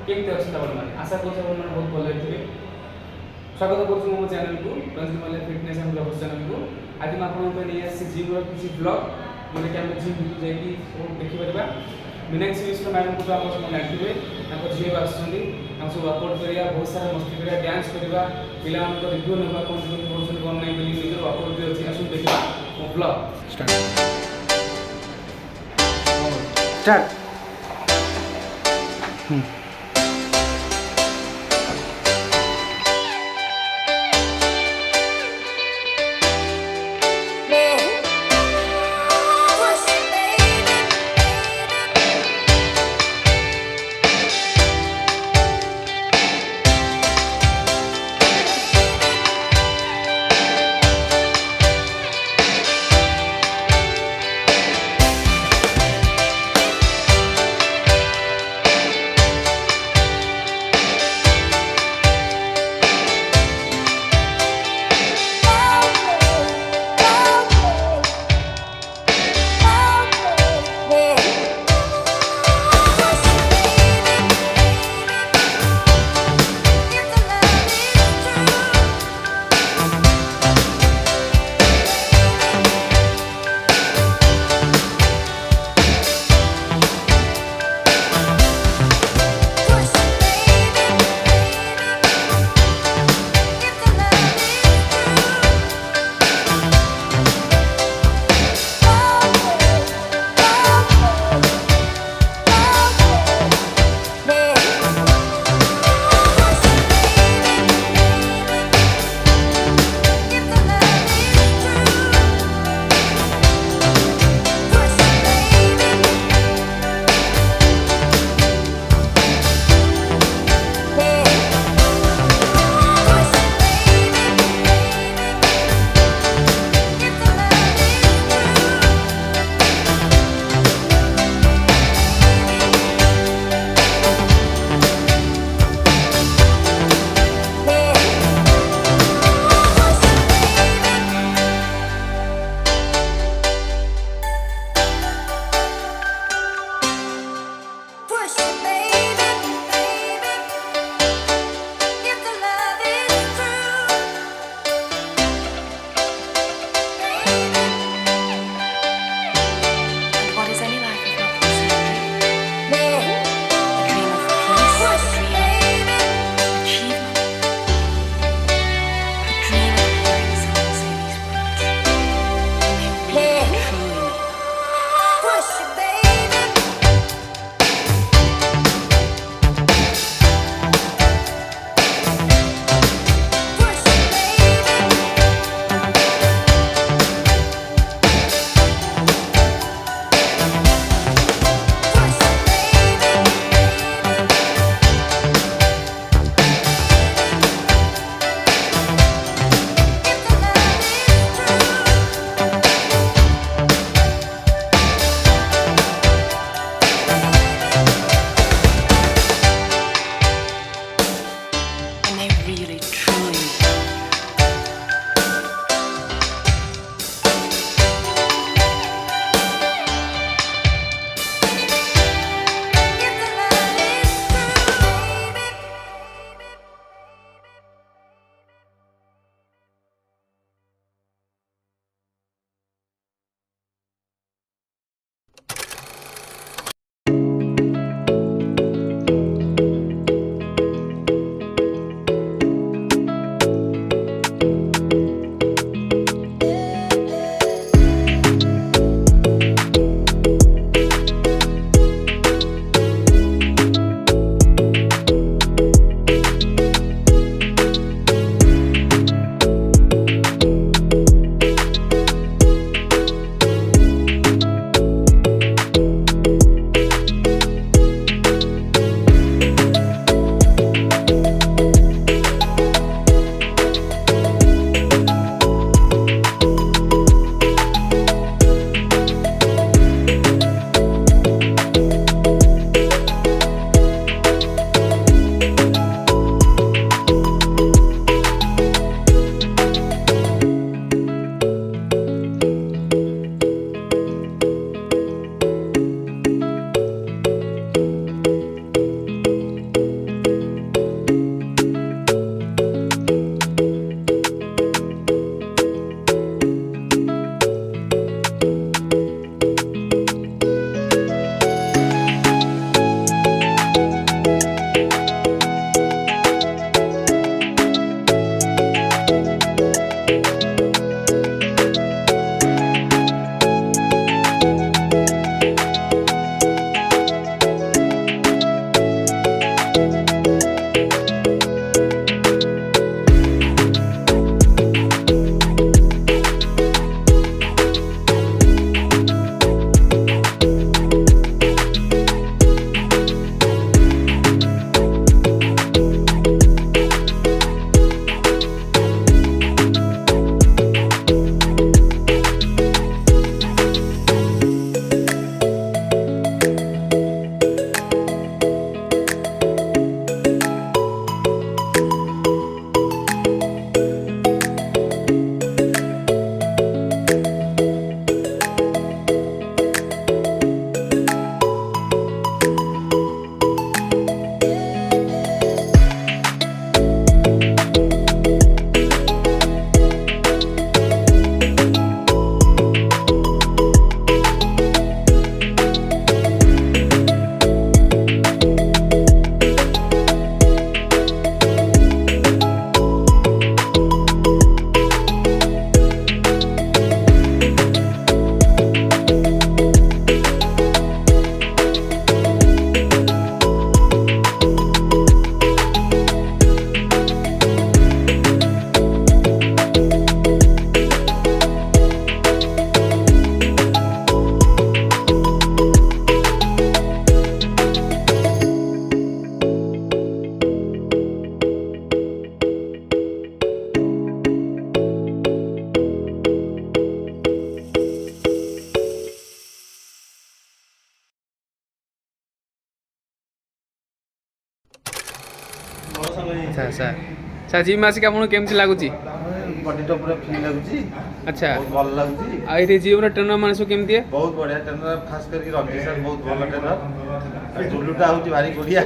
କେମିତି ଅଛନ୍ତି ଆପଣମାନେ? ଆଶା କରୁଛି ଆପଣମାନେ ବହୁତ ଭଲରେ ଥିବେ। ସ୍ୱାଗତ କରୁଛି ମୋ ଚ୍ୟାନେଲକୁ ରଞ୍ଜିତ ମଲ୍ଲିକ ଫିଟନେସ୍ ଆଣ୍ଡ ବ୍ଲଗ୍ ଚ୍ୟାନେଲକୁ। ଆଜି ମୁଁ ଆପଣଙ୍କ ପାଇଁ ନେଇ ଆସିଛି ଜିମ୍ର କିଛି ବ୍ଲଗ୍, ଯେଉଁଟାକି ଆମେ ଜିମ୍ ଭିତରକୁ ଯାଇକି ସବୁ ଦେଖିପାରିବା। ମୀନାକ୍ଷୀ ମିଶ୍ର ମ୍ୟାଡ଼ାମଙ୍କୁ ତ ଆପଣ ସବୁ ଜାଣିଥିବେ, ତାଙ୍କ ଝିଅ ଆସୁଛନ୍ତି, ତାଙ୍କୁ ସବୁ ୱାର୍କଆଉଟ୍ କରିବା, ବହୁତ ସାରା ମସ୍ତି କରିବା, ଡ୍ୟାନ୍ସ କରିବା, ପିଲାମାନଙ୍କ ରିଭ୍ୟୁ ନେବା, କ'ଣ କେମିତି କରୁଛନ୍ତି କ'ଣ ନାହିଁ ବୋଲି ନିଜର ୱାର୍କଆଉଟ୍ ବି ଅଛି। ଆସନ୍ତୁ ଦେଖିବା ମୋ ବ୍ଲଗ୍ ଷ୍ଟାର୍ଟ। ଆଚ୍ଛା ଆଚ୍ଛା ସାର୍ ଜିମ୍ ଆସିକି ଆପଣଙ୍କୁ କେମିତି ଲାଗୁଛି? ବଡିଟା ପୁରା ଫ୍ରି ଲାଗୁଛି। ଆଚ୍ଛା ବହୁତ ଭଲ ଲାଗୁଛି। ଆଉ ଏଠି ଜିମ୍ର ଟ୍ରେନର ମାନେ ସବୁ କେମିତି? ବହୁତ ବଢିଆ ଟ୍ରେନର, ଖାସ କରିକି ରଞ୍ଜିତ ସାର୍ ବହୁତ ଭଲ ଟ୍ରେନର। ଆଉ ଜୁଲୁଟା ହଉଛି ଭାରି ବଢିଆ।